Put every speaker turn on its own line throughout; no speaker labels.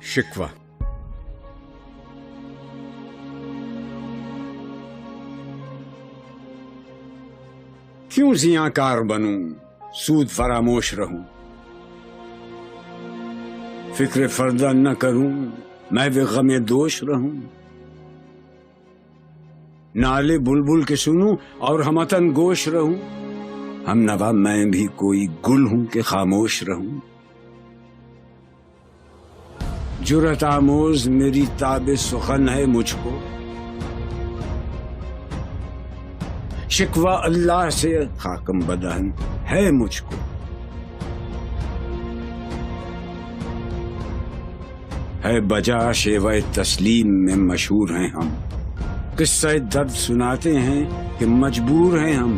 شکوہ۔ کیوں زیاں کار بنوں، سود فراموش رہوں، فکر فردہ نہ کروں، میں بھی غم دوش رہوں، نالے بلبل کے سنوں اور ہمتن گوش رہوں، ہم نوا میں بھی کوئی گل ہوں کہ خاموش رہوں، جرأت آموز میری تاب سخن ہے مجھ کو، شکوہ اللہ سے خاکم بدہن ہے مجھ کو، ہے بجا شیوہ تسلیم میں مشہور ہیں ہم، قصہ درد سناتے ہیں کہ مجبور ہیں ہم،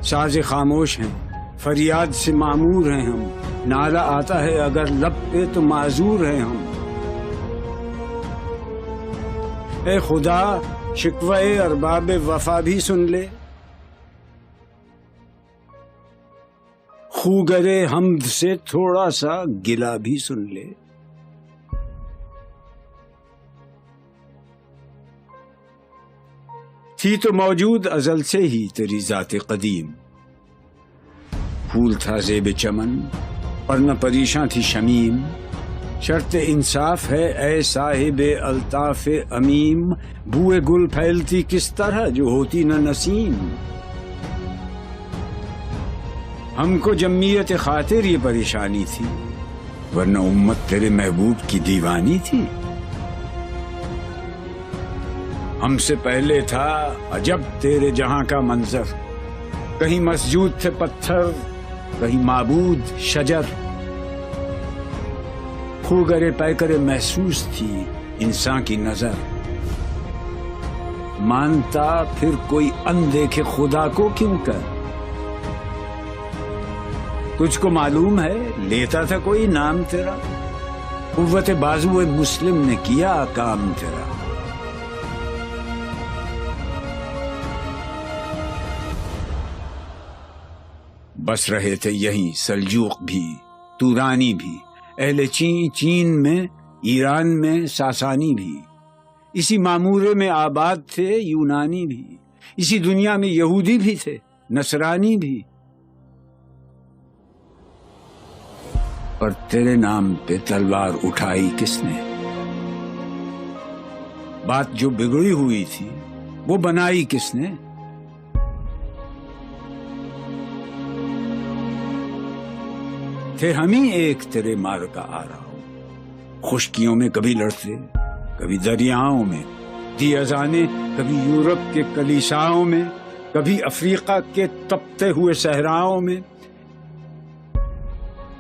ساز خاموش ہیں فریاد سے معمور ہیں ہم، نالہ آتا ہے اگر لب پہ تو معذور ہیں ہم، اے خدا شکوہ ارباب وفا بھی سن لے، خوگرے حمد سے تھوڑا سا گلہ بھی سن لے، تھی تو موجود ازل سے ہی تیری ذات قدیم، پھول تھا زیب چمن اور نہ پریشاں تھی شمیم، شرط انصاف ہے اے صاحب الطاف امیم، بوئے گل پھیلتی کس طرح جو ہوتی نہ نسیم، ہم کو جمعیت خاطر یہ پریشانی تھی، ورنہ امت تیرے محبوب کی دیوانی تھی، ہم سے پہلے تھا عجب تیرے جہاں کا منظر، کہیں مسجود تھے پتھر کہیں معبود شجر، خوگرے پیکرے محسوس تھی انسان کی نظر، مانتا پھر کوئی اندیکھے خدا کو کیوں کر، تجھ کو معلوم ہے لیتا تھا کوئی نام تیرا، قوت بازو مسلم نے کیا کام تیرا، بس رہے تھے یہیں سلجوق بھی تورانی بھی، اہل چین میں ایران میں ساسانی بھی، اسی معمورے میں آباد تھے یونانی بھی، اسی دنیا میں یہودی بھی تھے نصرانی بھی، پر تیرے نام پہ تلوار اٹھائی کس نے، بات جو بگڑی ہوئی تھی وہ بنائی کس نے، تھے ہم ہی ایک تیرے مار کا آ رہا ہوں، خشکیوں میں کبھی لڑتے کبھی دریاؤں میں، دی اذانیں کبھی یورپ کے کلیساؤں میں، کبھی افریقہ کے تپتے ہوئے صحراؤں میں،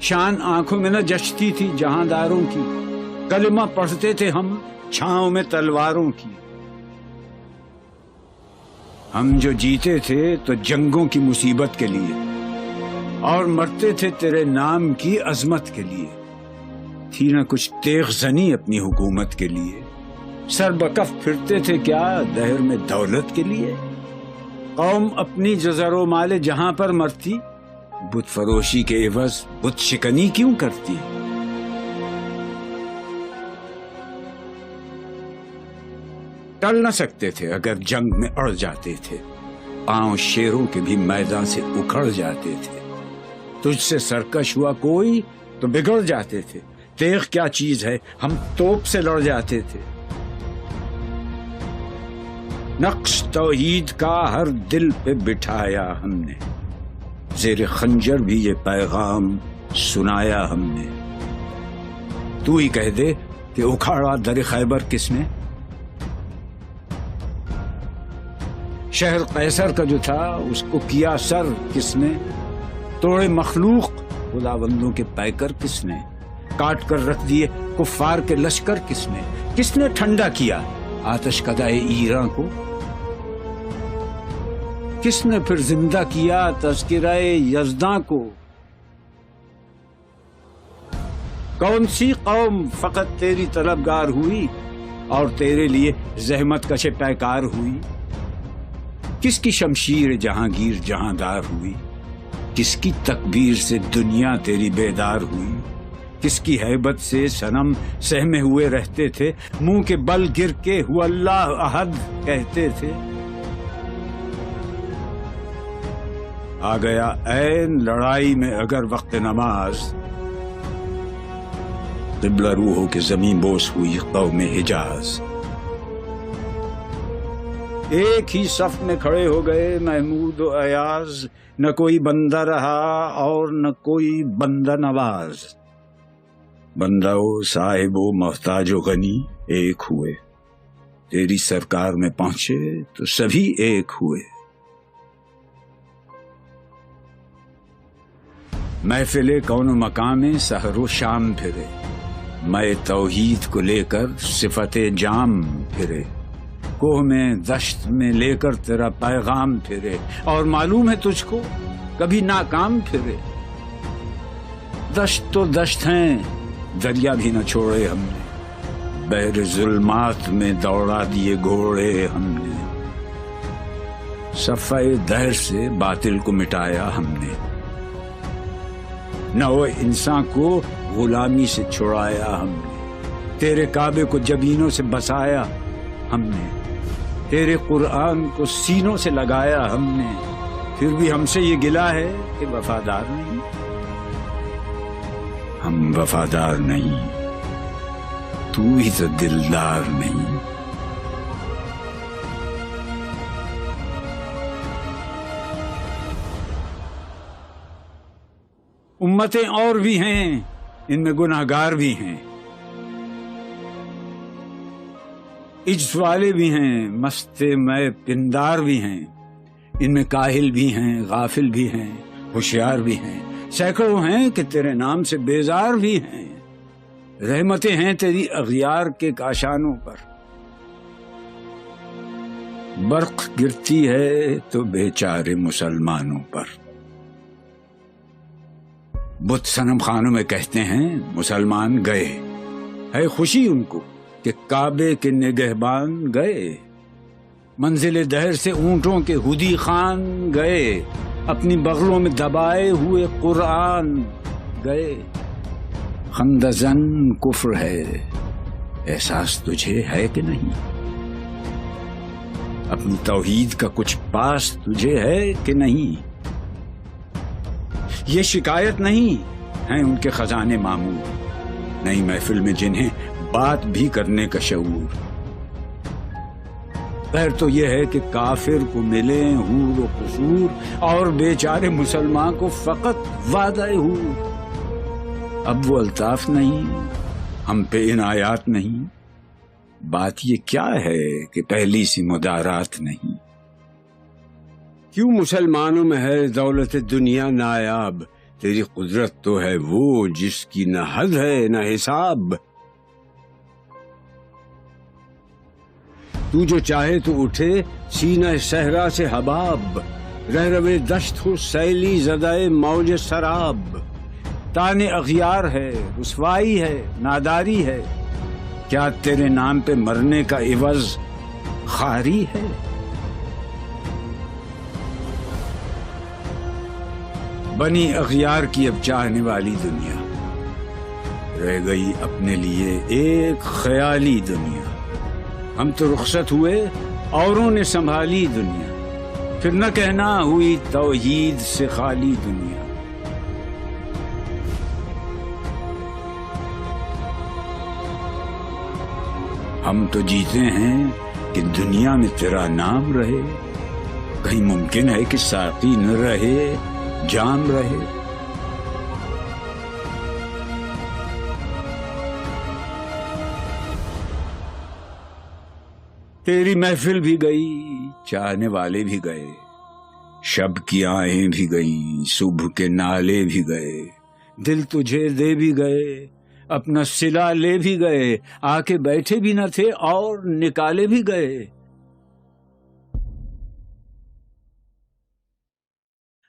شان آنکھوں میں نہ جچتی تھی جہانداروں کی، کلمہ پڑھتے تھے ہم چھاؤں میں تلواروں کی، ہم جو جیتے تھے تو جنگوں کی مصیبت کے لیے، اور مرتے تھے تیرے نام کی عظمت کے لیے، تھی نہ کچھ تیغ زنی اپنی حکومت کے لیے، سر بکف پھرتے تھے کیا دہر میں دولت کے لیے، قوم اپنی جزر و مال جہاں پر مرتی، بت فروشی کے عوض بت شکنی کیوں کرتی، ٹل نہ سکتے تھے اگر جنگ میں اڑ جاتے تھے، پاؤں شیروں کے بھی میدان سے اکھڑ جاتے تھے، تجھ سے سرکش ہوا کوئی تو بگڑ جاتے تھے، تیغ کیا چیز ہے ہم توپ سے لڑ جاتے تھے، نقش توحید کا ہر دل پہ بٹھایا ہم نے، زیر خنجر بھی یہ پیغام سنایا ہم نے، تو ہی کہہ دے کہ اکھاڑا در خیبر کس نے، شہر قیصر کا جو تھا اس کو کیا سر کس نے، توڑے مخلوق خداوندوں کے پیکر کس نے، کاٹ کر رکھ دیے کفار کے لشکر کس نے ٹھنڈا کیا آتش کدائے ایراں کو، کس نے پھر زندہ کیا تذکرہ یزداں کو، کون سی قوم فقط تیری طلبگار ہوئی اور تیرے لیے زحمت کش پیکار ہوئی، کس کی شمشیر جہانگیر جہاندار ہوئی، کس کی تکبیر سے دنیا تیری بیدار ہوئی؟ کس کی ہیبت سے صنم سہمے ہوئے رہتے تھے، منہ کے بل گر کے ہوا اللہ احد کہتے تھے؟ آ گیا عین لڑائی میں اگر وقت نماز، قبلہ روح ہو کے زمین بوس ہوئی قوم حجاز۔ ایک ہی صف میں کھڑے ہو گئے محمود و ایاز، نہ کوئی بندہ رہا اور نہ کوئی بندہ نواز۔ بندہ و صاحب و محتاج و غنی ایک ہوئے، تیری سرکار میں پہنچے تو سبھی ایک ہوئے۔ محفل کون و مقام میں سحر و شام پھرے، میں توحید کو لے کر صفت جام پھرے، کوہ میں دشت میں لے کر تیرا پیغام پھرے، اور معلوم ہے تجھ کو کبھی ناکام پھرے۔ دشت تو دشت ہیں، دریا بھی نہ چھوڑے ہم نے، بحر ظلمات میں دوڑا دیے گھوڑے ہم نے، صفحہ دہر سے باطل کو مٹایا ہم نے، نہ وہ انسان کو غلامی سے چھڑایا ہم نے، تیرے کعبے کو جبینوں سے بسایا ہم نے، تیرے قرآن کو سینوں سے لگایا ہم نے، پھر بھی ہم سے یہ گلہ ہے کہ وفادار نہیں۔ ہم وفادار نہیں، تو ہی تو دلدار نہیں۔ امتیں اور بھی ہیں، ان میں گناہگار بھی ہیں، عجز والے بھی ہیں، مست میں پندار بھی ہیں، ان میں کاہل بھی ہیں، غافل بھی ہیں، ہوشیار بھی ہیں، سینکڑوں ہیں کہ تیرے نام سے بیزار بھی ہیں۔ رحمتیں ہیں تیری اغیار کے کاشانوں پر، برق گرتی ہے تو بیچارے مسلمانوں پر۔ بت صنم خانوں میں کہتے ہیں مسلمان گئے، ہے خوشی ان کو کہ کعبے کے نگہبان گئے، منزل دہر سے اونٹوں کے ہدی خان گئے، اپنی بغلوں میں دبائے ہوئے قرآن گئے۔ خندزن کفر ہے، احساس تجھے ہے کہ نہیں؟ اپنی توحید کا کچھ پاس تجھے ہے کہ نہیں؟ یہ شکایت نہیں ہیں ان کے خزانے معمور، نئی محفل میں جنہیں بات بھی کرنے کا شعور۔ خیر تو یہ ہے کہ کافر کو ملے حور و قصور، اور بیچارے مسلمان کو فقط وعدہ حور۔ اب وہ الطاف نہیں، ہم پہ عنایات نہیں، بات یہ کیا ہے کہ پہلی سی مدارات نہیں۔ کیوں مسلمانوں میں ہے دولت دنیا نایاب، تیری قدرت تو ہے وہ جس کی نہ حد ہے نہ حساب۔ تو جو چاہے تو اٹھے سینہ صحرا سے حباب، رہ روے دشت ہو سیلی زدائے موج سراب۔ تانے اغیار ہے، رسوائی ہے، ناداری ہے، کیا تیرے نام پہ مرنے کا عوض خواری ہے؟ بنی اغیار کی اب چاہنے والی دنیا، رہ گئی اپنے لیے ایک خیالی دنیا۔ ہم تو رخصت ہوئے، اوروں نے سنبھالی دنیا، پھر نہ کہنا ہوئی توحید سے خالی دنیا۔ ہم تو جیتے ہیں کہ دنیا میں تیرا نام رہے، کہیں ممکن ہے کہ ساقی نہ رہے جام رہے۔ تیری محفل بھی گئی، چاہنے والے بھی گئے، شب کی آہیں بھی گئیں، صبح کے نالے بھی گئے، دل تجھے دے بھی گئے، اپنا صلہ لے بھی گئے، آ کے بیٹھے بھی نہ تھے اور نکالے بھی گئے۔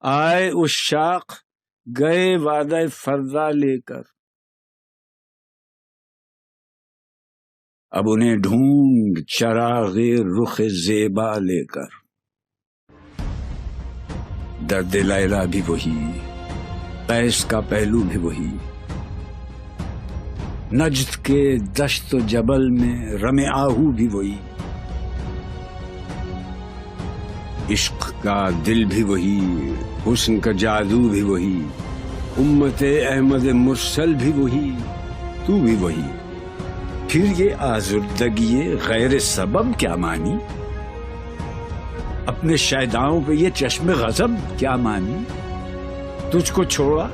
آئے اس شاخ گئے وعدہ فردا لے کر، اب انہیں ڈھونڈ چراغ رخ زیبا لے کر۔ درد لیلا بھی وہی، قیس کا پہلو بھی وہی، نجد کے دشت و جبل میں رم آہو بھی وہی، عشق کا دل بھی وہی، حسن کا جادو بھی وہی، امت احمد مرسل بھی وہی، تو بھی وہی، پھر یہ آزردگی غیر سبب کیا مانی؟ اپنے شیداؤں پہ یہ چشم غضب کیا مانی؟ تجھ کو چھوڑا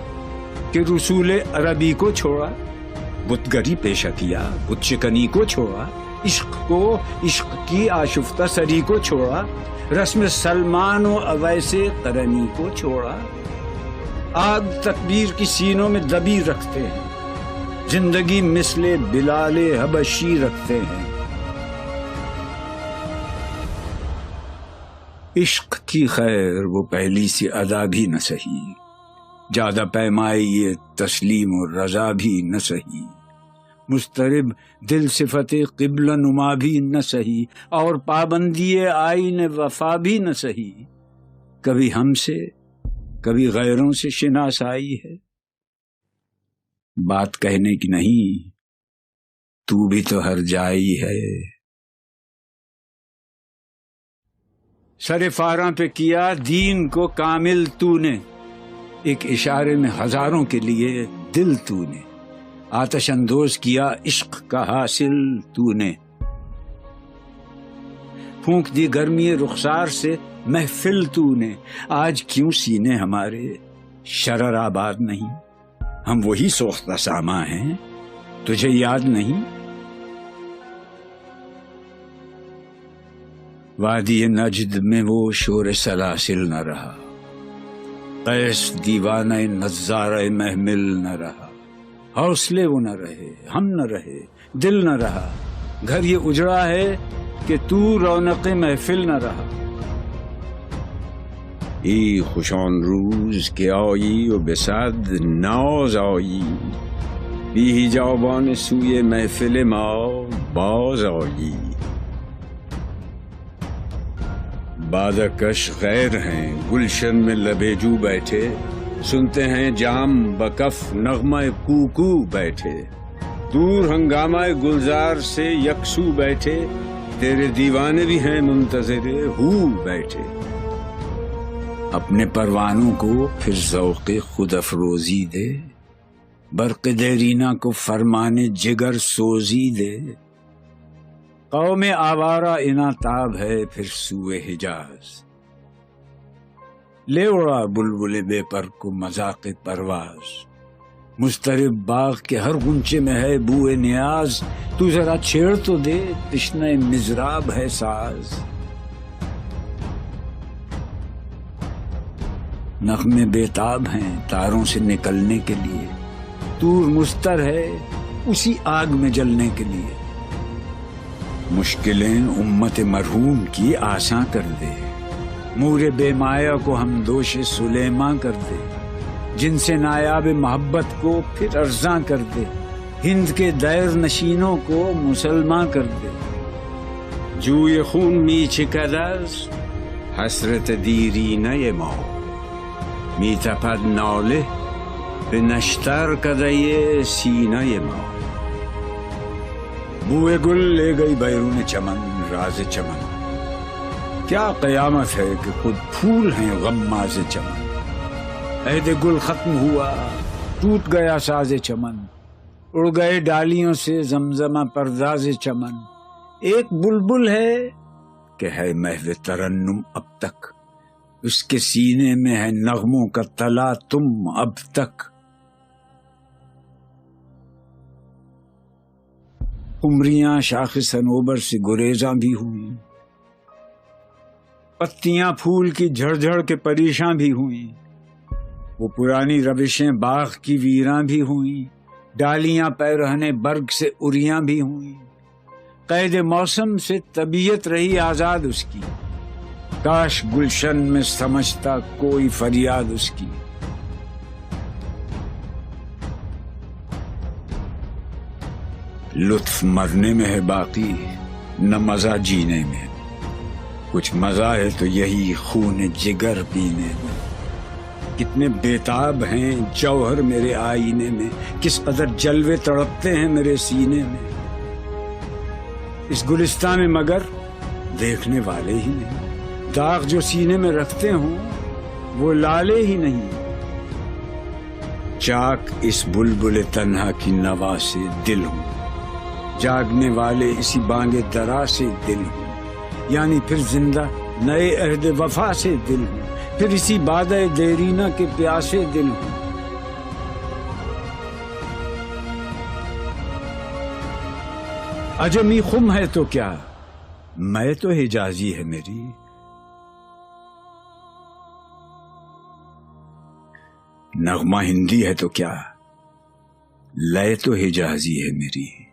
کہ رسول عربی کو چھوڑا، بتگری پیشہ کیا، بت شکنی کو چھوڑا، عشق کو، عشق کی آشفتہ سری کو چھوڑا، رسم سلمان و اویس قرنی کو چھوڑا، آگ تکبیر کی سینوں میں دبی رکھتے ہیں، زندگی مثل بلال حبشی رکھتے ہیں۔ عشق کی خیر وہ پہلی سی ادا بھی نہ سہی، زیادہ پیمائی یہ تسلیم و رضا بھی نہ سہی، مضطرب دل صفت قبلہ نما بھی نہ سہی، اور پابندی آئین وفا بھی نہ سہی، کبھی ہم سے کبھی غیروں سے شناسائی ہے، بات کہنے کی نہیں، تو بھی تو ہر جائی ہے۔ سر فاراں پہ کیا دین کو کامل تو نے، ایک اشارے میں ہزاروں کے لیے دل تو نے، آتش اندوز کیا عشق کا حاصل تو نے، پھونک دی گرمی رخسار سے محفل تو نے، آج کیوں سینے ہمارے شرر آباد نہیں؟ ہم وہی سوختہ ساما ہیں، تجھے یاد نہیں؟ وادی نجد میں وہ شور سلاسل نہ رہا، قیس دیوانہ نظارہ محمل نہ رہا، حوصلے وہ نہ رہے، ہم نہ رہے، دل نہ رہا، گھر یہ اجڑا ہے کہ تو رونق محفل نہ رہا۔ ای خوشان روز کے آئی و بصد ناز آئی، بی حجابان سوی محفل ما باز آئی، بادکش غیر ہیں گلشن میں لبیجو بیٹھے، سنتے ہیں جام بکف نغمہ کوکو بیٹھے، دور ہنگامہ گلزار سے یکسو بیٹھے، تیرے دیوانے بھی ہیں منتظر ہو بیٹھے، اپنے پروانوں کو پھر ذوق خود افروزی دے، برق دیرینہ کو فرمان جگر سوزی دے، قوم آوارہ اناتاب ہے پھر سوئے حجاز، لے اڑا بلبل بے پر کو مذاق پرواز، مضطرب باغ کے ہر غنچے میں ہے بوئے نیاز، تو ذرا چھیڑ تو دے تشنہ مضراب ہے ساز، نغمے بےتاب ہیں تاروں سے نکلنے کے لیے، طور مستر ہے اسی آگ میں جلنے کے لیے، مشکلیں امت مرحوم کی آساں کر دے، مور بے مایا کو ہم دوش سلیماں کر دے، جن سے نایاب محبت کو پھر ارزاں کر دے، ہند کے دیر نشینوں کو مسلمان کر دے، جوئے خون می چکدز حسرت دیرینہ ما، می تپد ناله به نشتر کدے سینہ ما، بوئے گل لے گئی بیرون چمن راز چمن، کیا قیامت ہے کہ خود پھول ہیں غماز چمن، عہد گل ختم ہوا ٹوٹ گیا ساز چمن، اڑ گئے ڈالیوں سے زمزمہ پرداز چمن، ایک بلبل ہے کہ ہے محو ترنم اب تک، اس کے سینے میں ہے نغموں کا تلا تم اب تک، قمریاں شاخ صنوبر سے گریزاں بھی ہوئیں، پتیاں پھول کی جھڑ جھڑ کے پریشاں بھی ہوئیں، وہ پرانی روشیں باغ کی ویراں بھی ہوئیں، ڈالیاں پیرہنے برگ سے اریاں بھی ہوئیں، قید موسم سے طبیعت رہی آزاد اس کی، کاش گلشن میں سمجھتا کوئی فریاد اس کی، لطف مرنے میں ہے باقی نہ مزہ جینے میں، کچھ مزہ ہے تو یہی خون جگر پینے میں۔ کتنے بیتاب ہیں جوہر میرے آئینے میں، کس قدر جلوے تڑپتے ہیں میرے سینے میں، اس گلستان میں مگر دیکھنے والے ہی نہیں، داغ جو سینے میں رکھتے ہوں وہ لالے ہی نہیں، چاک اس بلبل تنہا کی نوا سے دل ہوں، جاگنے والے اسی بانگ درا سے دل ہوں، یعنی پھر زندہ نئے عہد وفا سے دل ہوں، پھر اسی بادہ دیرینہ کے پیاسے دل ہوں۔ عجمی خم ہے تو کیا، میں تو حجازی ہے میری، نغمہ ہندی ہے تو کیا، لے تو حجازی ہے میری۔